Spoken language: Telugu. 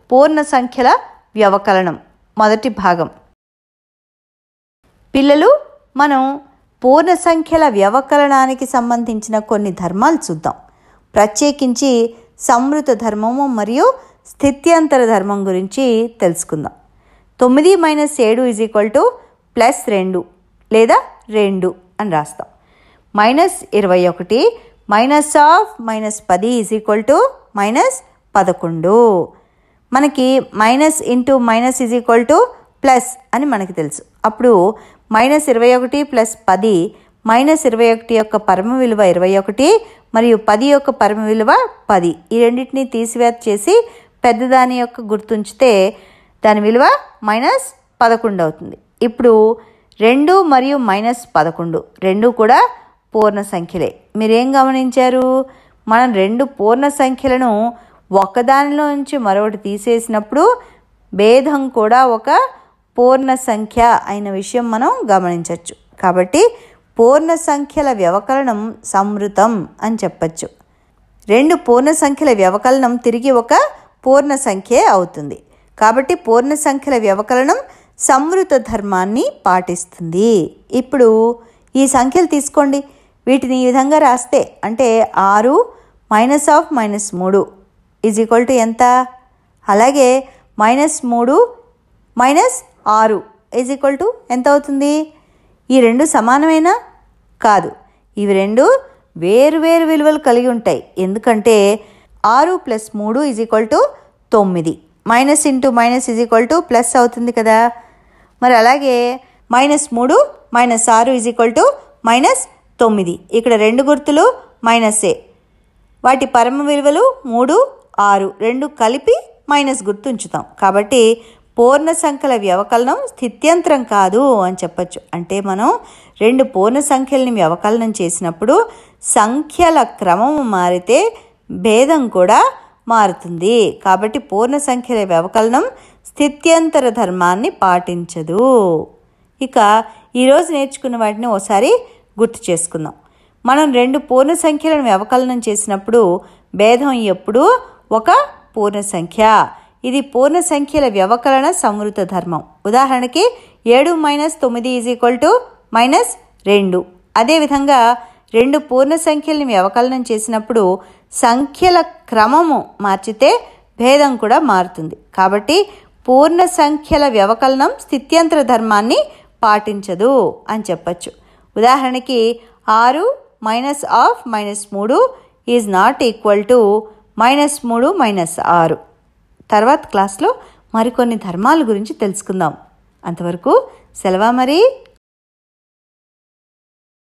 పూర్ణ సంఖ్యల వ్యవకలనం మొదటి భాగం. పిల్లలు, మనం పూర్ణ సంఖ్యల వ్యవకలనానికి సంబంధించిన కొన్ని ధర్మాలు చూద్దాం. ప్రత్యేకించి సంవృత ధర్మము మరియు స్థిత్యంతర ధర్మం గురించి తెలుసుకుందాం. 9 - 7 + 2 లేదా 2 అని రాస్తాం. -21 -10 -11. మనకి మైనస్ ఇంటూ మైనస్ ప్లస్ అని మనకి తెలుసు. అప్పుడు -21 + 10 -21 యొక్క పరమ విలువ 21 మరియు 10 యొక్క పరమ విలువ 10. ఈ రెండింటిని తీసివేత చేసి పెద్దదాని యొక్క గుర్తుంచితే దాని విలువ -11 అవుతుంది. ఇప్పుడు 2 మరియు -11 రెండు కూడా పూర్ణ సంఖ్యలే. మీరేం గమనించారు? మనం రెండు పూర్ణ సంఖ్యలను ఒకదానిలో నుంచి మరొకటి తీసేసినప్పుడు భేదం కూడా ఒక పూర్ణ సంఖ్య అయిన విషయం మనం గమనించవచ్చు. కాబట్టి పూర్ణ సంఖ్యల వ్యవకలనం సంవృతం అని చెప్పచ్చు. రెండు పూర్ణ సంఖ్యల వ్యవకలనం తిరిగి ఒక పూర్ణ సంఖ్యే అవుతుంది. కాబట్టి పూర్ణ సంఖ్యల వ్యవకలనం సంవృత ధర్మాన్ని పాటిస్తుంది. ఇప్పుడు ఈ సంఖ్యలు తీసుకోండి. వీటిని ఈ విధంగా రాస్తే అంటే 6 -3 ఎంత? అలాగే -3 -6 ఎంత అవుతుంది? ఈ రెండు సమానమేనా? కాదు, ఇవి రెండు వేరు వేరు విలువలు కలిగి ఉంటాయి. ఎందుకంటే 6 + 3 9. మైనస్ ఇంటూ మైనస్ ప్లస్ అవుతుంది కదా. మరి అలాగే -3 -6 -9. ఇక్కడ రెండు గుర్తులు మైనసే. వాటి పరమ విలువలు 3, 6 రెండు కలిపి మైనస్ గుర్తు ఉంచుతాం. కాబట్టి పూర్ణ సంఖ్యల వ్యవకలనం స్థిత్యంతరం కాదు అని చెప్పచ్చు. అంటే మనం రెండు పూర్ణ సంఖ్యలని వ్యవకలనం చేసినప్పుడు సంఖ్యల క్రమము మారితే భేదం కూడా మారుతుంది. కాబట్టి పూర్ణ సంఖ్యల వ్యవకలనం స్థిత్యంతర ధర్మాన్ని పాటించదు. ఇక ఈరోజు నేర్చుకున్న వాటిని ఓసారి గుర్తు చేసుకుందాం. మనం రెండు పూర్ణ సంఖ్యలను వ్యవకలనం చేసినప్పుడు భేదం ఎప్పుడూ ఒక పూర్ణ సంఖ్య. ఇది పూర్ణ సంఖ్యల వ్యవకలన సంవృత ధర్మం. ఉదాహరణకి 7 - 9 -2. అదేవిధంగా రెండు పూర్ణ సంఖ్యలను వ్యవకలనం చేసినప్పుడు సంఖ్యల క్రమము మార్చితే భేదం కూడా మారుతుంది. కాబట్టి పూర్ణ సంఖ్యల వ్యవకలనం స్థిత్యంతర ధర్మాన్ని పాటించదు అని చెప్పచ్చు. ఉదాహరణకి 6 - -3 ఈజ్ నాట్ ఈక్వల్ టు -3 - 6. తర్వాత క్లాస్లో మరికొన్ని ధర్మాల గురించి తెలుసుకుందాం. అంతవరకు సెలవా మరి.